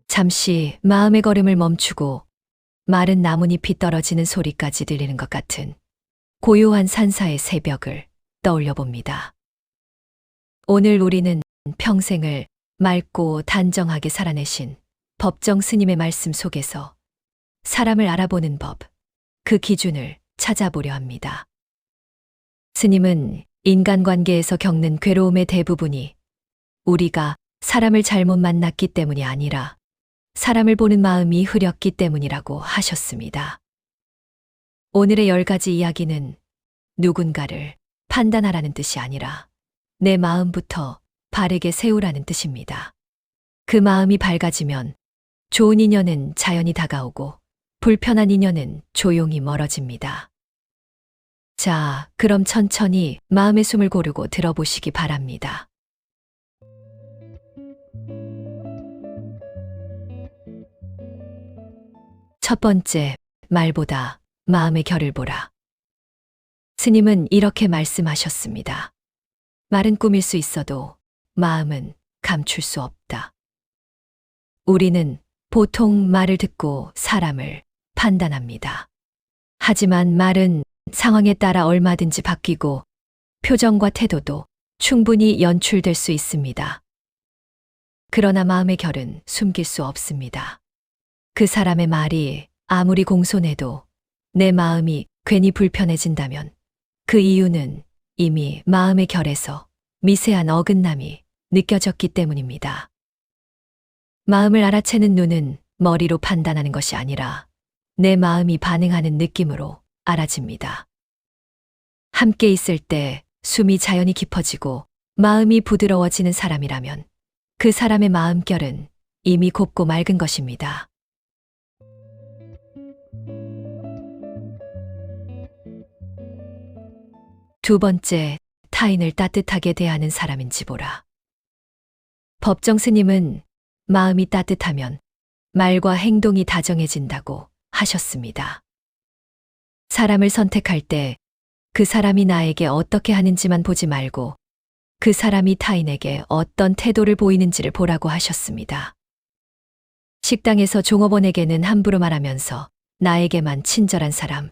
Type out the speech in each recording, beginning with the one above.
잠시 마음의 걸음을 멈추고 마른 나뭇잎이 떨어지는 소리까지 들리는 것 같은 고요한 산사의 새벽을 떠올려 봅니다. 오늘 우리는 평생을 맑고 단정하게 살아내신 법정 스님의 말씀 속에서 사람을 알아보는 법, 그 기준을 찾아보려 합니다. 스님은 인간관계에서 겪는 괴로움의 대부분이 우리가 사람을 잘못 만났기 때문이 아니라 사람을 보는 마음이 흐렸기 때문이라고 하셨습니다. 오늘의 10가지 이야기는 누군가를 판단하라는 뜻이 아니라 내 마음부터 바르게 세우라는 뜻입니다. 그 마음이 밝아지면 좋은 인연은 자연히 다가오고 불편한 인연은 조용히 멀어집니다. 자, 그럼 천천히 마음의 숨을 고르고 들어보시기 바랍니다. 첫 번째, 말보다 마음의 결을 보라. 스님은 이렇게 말씀하셨습니다. 말은 꾸밀 수 있어도 마음은 감출 수 없다. 우리는 보통 말을 듣고 사람을 판단합니다. 하지만 말은 상황에 따라 얼마든지 바뀌고 표정과 태도도 충분히 연출될 수 있습니다. 그러나 마음의 결은 숨길 수 없습니다. 그 사람의 말이 아무리 공손해도 내 마음이 괜히 불편해진다면 그 이유는 이미 마음의 결에서 미세한 어긋남이 느껴졌기 때문입니다. 마음을 알아채는 눈은 머리로 판단하는 것이 아니라 내 마음이 반응하는 느낌으로 알아집니다. 함께 있을 때 숨이 자연히 깊어지고 마음이 부드러워지는 사람이라면 그 사람의 마음결은 이미 곱고 맑은 것입니다. 두 번째, 타인을 따뜻하게 대하는 사람인지 보라. 법정 스님은 마음이 따뜻하면 말과 행동이 다정해진다고 하셨습니다. 사람을 선택할 때 그 사람이 나에게 어떻게 하는지만 보지 말고 그 사람이 타인에게 어떤 태도를 보이는지를 보라고 하셨습니다. 식당에서 종업원에게는 함부로 말하면서 나에게만 친절한 사람,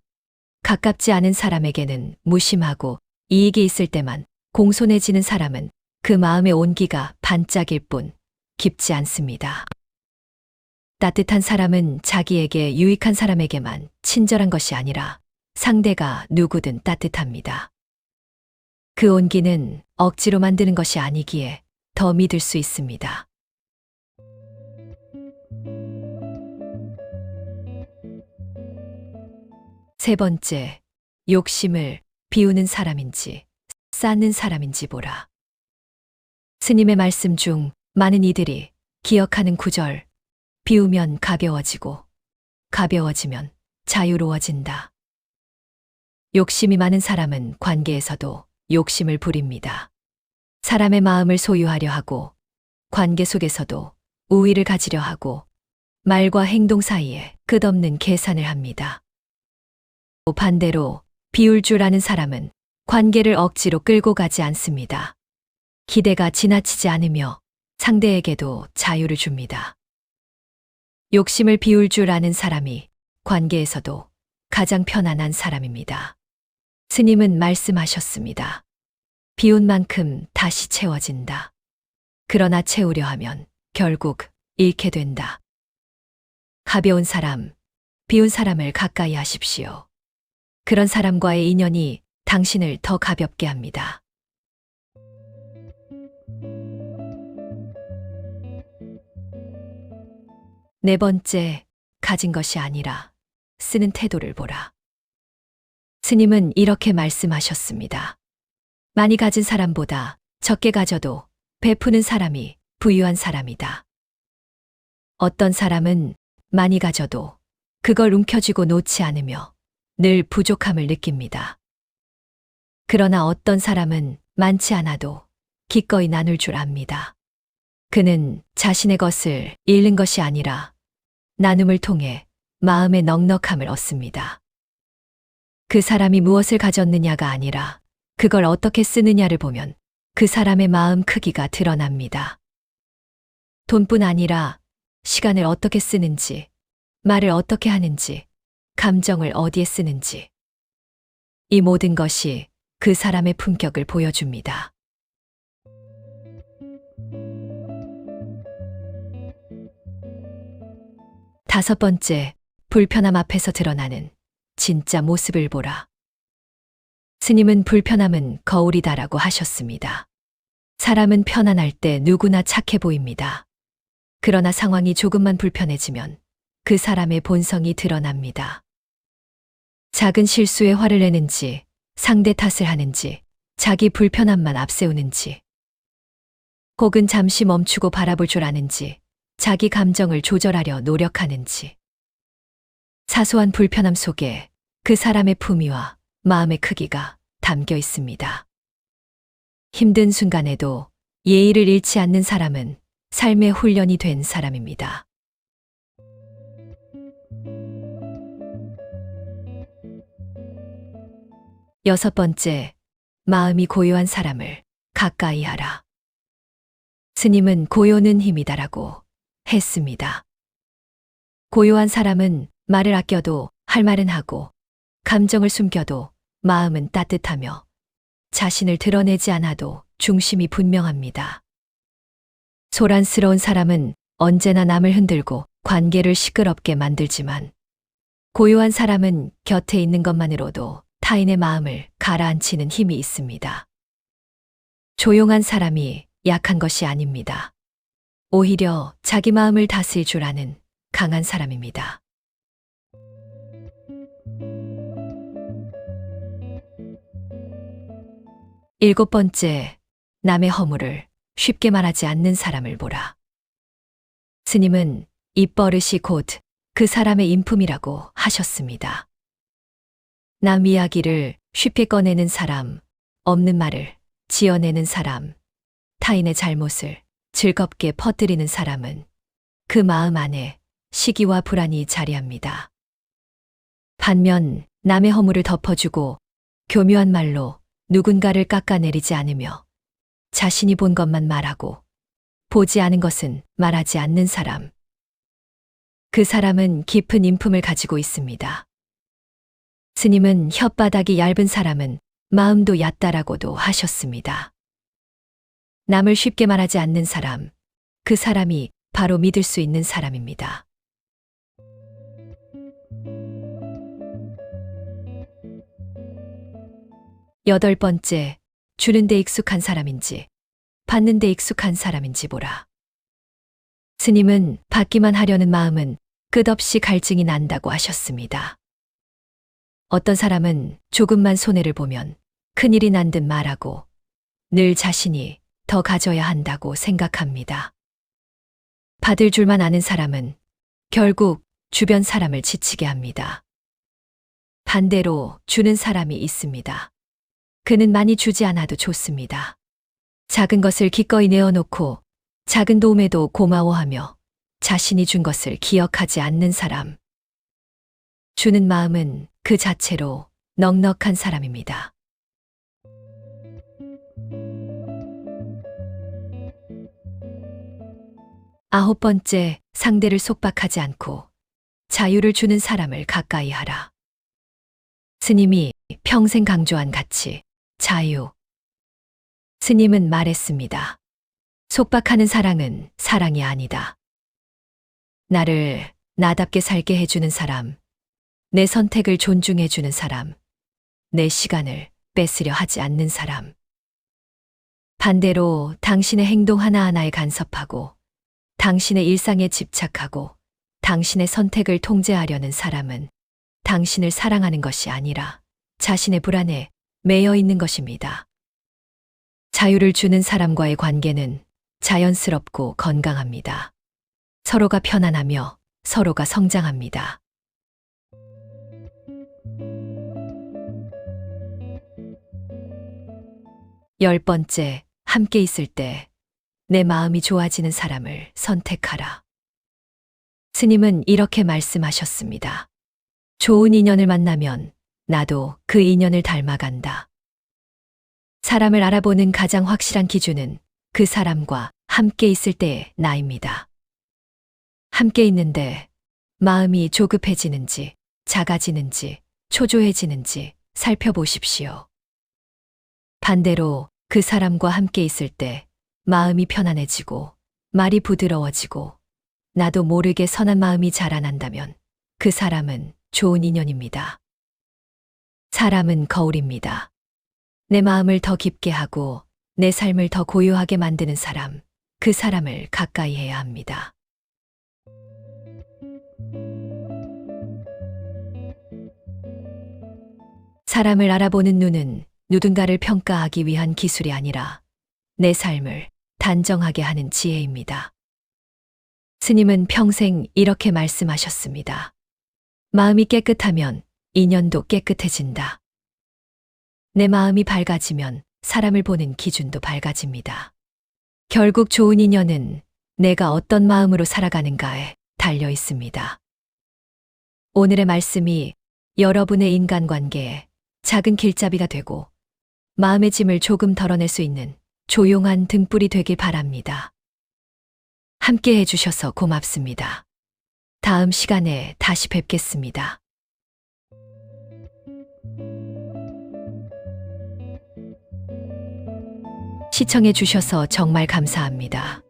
가깝지 않은 사람에게는 무심하고 이익이 있을 때만 공손해지는 사람은 그 마음의 온기가 반짝일 뿐 깊지 않습니다. 따뜻한 사람은 자기에게 유익한 사람에게만 친절한 것이 아니라 상대가 누구든 따뜻합니다. 그 온기는 억지로 만드는 것이 아니기에 더 믿을 수 있습니다. 세 번째, 욕심을 비우는 사람인지 쌓는 사람인지 보라. 스님의 말씀 중 많은 이들이 기억하는 구절, 비우면 가벼워지고 가벼워지면 자유로워진다. 욕심이 많은 사람은 관계에서도 욕심을 부립니다. 사람의 마음을 소유하려 하고 관계 속에서도 우위를 가지려 하고 말과 행동 사이에 끝없는 계산을 합니다. 반대로 비울 줄 아는 사람은 관계를 억지로 끌고 가지 않습니다. 기대가 지나치지 않으며 상대에게도 자유를 줍니다. 욕심을 비울 줄 아는 사람이 관계에서도 가장 편안한 사람입니다. 스님은 말씀하셨습니다. 비운 만큼 다시 채워진다. 그러나 채우려 하면 결국 잃게 된다. 가벼운 사람, 비운 사람을 가까이 하십시오. 그런 사람과의 인연이 당신을 더 가볍게 합니다. 네 번째, 가진 것이 아니라 쓰는 태도를 보라. 스님은 이렇게 말씀하셨습니다. 많이 가진 사람보다 적게 가져도 베푸는 사람이 부유한 사람이다. 어떤 사람은 많이 가져도 그걸 움켜쥐고 놓지 않으며 늘 부족함을 느낍니다. 그러나 어떤 사람은 많지 않아도 기꺼이 나눌 줄 압니다. 그는 자신의 것을 잃는 것이 아니라 나눔을 통해 마음의 넉넉함을 얻습니다. 그 사람이 무엇을 가졌느냐가 아니라 그걸 어떻게 쓰느냐를 보면 그 사람의 마음 크기가 드러납니다. 돈뿐 아니라 시간을 어떻게 쓰는지, 말을 어떻게 하는지, 감정을 어디에 쓰는지. 이 모든 것이 그 사람의 품격을 보여줍니다. 다섯 번째, 불편함 앞에서 드러나는 진짜 모습을 보라. 스님은 불편함은 거울이다라고 하셨습니다. 사람은 편안할 때 누구나 착해 보입니다. 그러나 상황이 조금만 불편해지면 그 사람의 본성이 드러납니다. 작은 실수에 화를 내는지, 상대 탓을 하는지, 자기 불편함만 앞세우는지, 혹은 잠시 멈추고 바라볼 줄 아는지, 자기 감정을 조절하려 노력하는지. 사소한 불편함 속에 그 사람의 품위와 마음의 크기가 담겨 있습니다. 힘든 순간에도 예의를 잃지 않는 사람은 삶의 훈련이 된 사람입니다. 여섯 번째, 마음이 고요한 사람을 가까이 하라. 스님은 고요는 힘이다라고 했습니다. 고요한 사람은 말을 아껴도 할 말은 하고, 감정을 숨겨도 마음은 따뜻하며, 자신을 드러내지 않아도 중심이 분명합니다. 소란스러운 사람은 언제나 남을 흔들고 관계를 시끄럽게 만들지만, 고요한 사람은 곁에 있는 것만으로도 타인의 마음을 가라앉히는 힘이 있습니다. 조용한 사람이 약한 것이 아닙니다. 오히려 자기 마음을 다스릴 줄 아는 강한 사람입니다. 일곱 번째, 남의 허물을 쉽게 말하지 않는 사람을 보라. 스님은 입버릇이 곧 그 사람의 인품이라고 하셨습니다. 남 이야기를 쉽게 꺼내는 사람, 없는 말을 지어내는 사람, 타인의 잘못을 즐겁게 퍼뜨리는 사람은 그 마음 안에 시기와 불안이 자리합니다. 반면 남의 허물을 덮어주고 교묘한 말로 누군가를 깎아내리지 않으며 자신이 본 것만 말하고 보지 않은 것은 말하지 않는 사람. 그 사람은 깊은 인품을 가지고 있습니다. 스님은 혓바닥이 얇은 사람은 마음도 얕다라고도 하셨습니다. 남을 쉽게 말하지 않는 사람, 그 사람이 바로 믿을 수 있는 사람입니다. 여덟 번째, 주는 데 익숙한 사람인지 받는 데 익숙한 사람인지 보라. 스님은 받기만 하려는 마음은 끝없이 갈증이 난다고 하셨습니다. 어떤 사람은 조금만 손해를 보면 큰일이 난 듯 말하고 늘 자신이 더 가져야 한다고 생각합니다. 받을 줄만 아는 사람은 결국 주변 사람을 지치게 합니다. 반대로 주는 사람이 있습니다. 그는 많이 주지 않아도 좋습니다. 작은 것을 기꺼이 내어놓고 작은 도움에도 고마워하며 자신이 준 것을 기억하지 않는 사람. 주는 마음은 그 자체로 넉넉한 사람입니다. 아홉 번째, 상대를 속박하지 않고 자유를 주는 사람을 가까이 하라. 스님이 평생 강조한 가치, 자유. 스님은 말했습니다. 속박하는 사랑은 사랑이 아니다. 나를 나답게 살게 해주는 사람, 내 선택을 존중해주는 사람, 내 시간을 뺏으려 하지 않는 사람. 반대로 당신의 행동 하나하나에 간섭하고 당신의 일상에 집착하고 당신의 선택을 통제하려는 사람은 당신을 사랑하는 것이 아니라 자신의 불안에 매여 있는 것입니다. 자유를 주는 사람과의 관계는 자연스럽고 건강합니다. 서로가 편안하며 서로가 성장합니다. 열 번째, 함께 있을 때 내 마음이 좋아지는 사람을 선택하라. 스님은 이렇게 말씀하셨습니다. 좋은 인연을 만나면 나도 그 인연을 닮아간다. 사람을 알아보는 가장 확실한 기준은 그 사람과 함께 있을 때의 나입니다. 함께 있는데 마음이 조급해지는지, 작아지는지, 초조해지는지 살펴보십시오. 반대로 그 사람과 함께 있을 때 마음이 편안해지고, 말이 부드러워지고, 나도 모르게 선한 마음이 자라난다면 그 사람은 좋은 인연입니다. 사람은 거울입니다. 내 마음을 더 깊게 하고 내 삶을 더 고요하게 만드는 사람, 그 사람을 가까이 해야 합니다. 사람을 알아보는 눈은 누군가를 평가하기 위한 기술이 아니라 내 삶을 단정하게 하는 지혜입니다. 스님은 평생 이렇게 말씀하셨습니다. 마음이 깨끗하면 인연도 깨끗해진다. 내 마음이 밝아지면 사람을 보는 기준도 밝아집니다. 결국 좋은 인연은 내가 어떤 마음으로 살아가는가에 달려 있습니다. 오늘의 말씀이 여러분의 인간관계에 작은 길잡이가 되고 마음의 짐을 조금 덜어낼 수 있는 조용한 등불이 되길 바랍니다. 함께 해주셔서 고맙습니다. 다음 시간에 다시 뵙겠습니다. 시청해 주셔서 정말 감사합니다.